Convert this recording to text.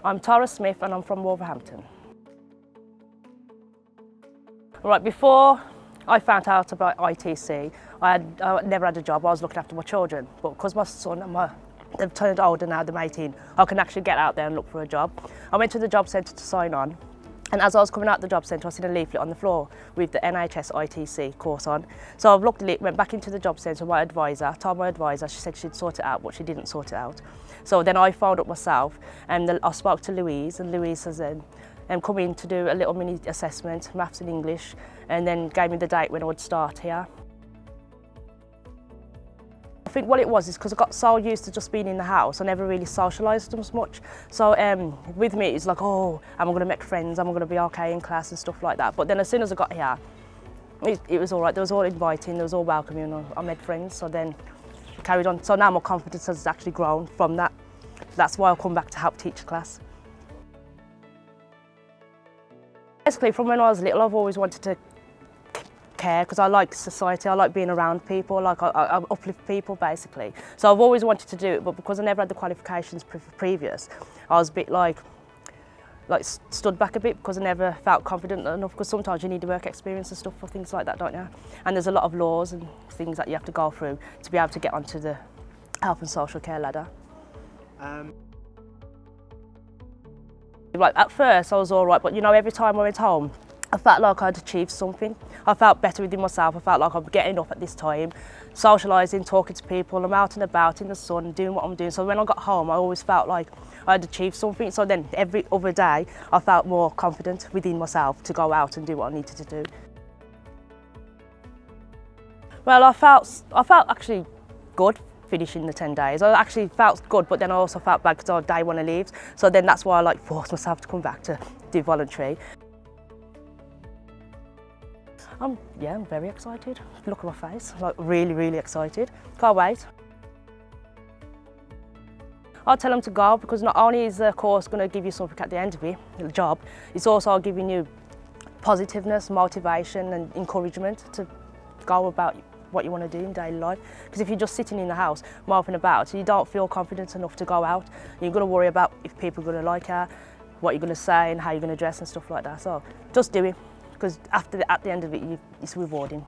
I'm Tara Smith and I'm from Wolverhampton. Right, before I found out about ITC, I never had a job. I was looking after my children, but because my son and they've turned older now, they're 18, I can actually get out there and look for a job. I went to the job centre to sign on, and as I was coming out the job centre, I seen a leaflet on the floor with the NHS ITC course on. So I've looked at it, went back into the job centre, told my advisor, she said she'd sort it out, but she didn't sort it out. So then I phoned up myself, and I spoke to Louise, and Louise says, come in to do a little mini assessment, maths and English, and then gave me the date when I would start here. I think what it was is because I got so used to just being in the house, I never really socialised as much. So with me, it's like, oh, am I going to make friends? Am I going to be okay in class and stuff like that? But then as soon as I got here, it was all right. There was all inviting, there was all welcoming, and I made friends. So then I carried on. So now my confidence has actually grown from that. That's why I'll come back to help teach a class. Basically, from when I was little, I've always wanted to care because I like society, I like being around people, like I uplift people basically. So I've always wanted to do it, but because I never had the qualifications previous, I was a bit like stood back a bit because I never felt confident enough, because sometimes you need the work experience and stuff for things like that, don't you? And there's a lot of laws and things that you have to go through to be able to get onto the health and social care ladder. Like at first I was all right, but you know, every time I went home, I felt like I'd achieved something. I felt better within myself. I felt like I'm getting up at this time, socialising, talking to people. I'm out and about in the sun, doing what I'm doing. So when I got home, I always felt like I'd achieved something. So then every other day, I felt more confident within myself to go out and do what I needed to do. Well, I felt actually good finishing the 10 days. I actually felt good, but then I also felt bad because I was day one of leaves. So then that's why I forced myself to come back to do voluntary. I'm very excited. Look at my face, really excited. Can't wait. I'll tell them to go because not only is the course going to give you something at the end of it, the job, it's also giving you positiveness, motivation and encouragement to go about what you want to do in daily life. Because if you're just sitting in the house, moping about, you don't feel confident enough to go out. You're going to worry about if people are going to like her, what you're going to say and how you're going to dress and stuff like that. So just do it, because at the end of it, it's rewarding.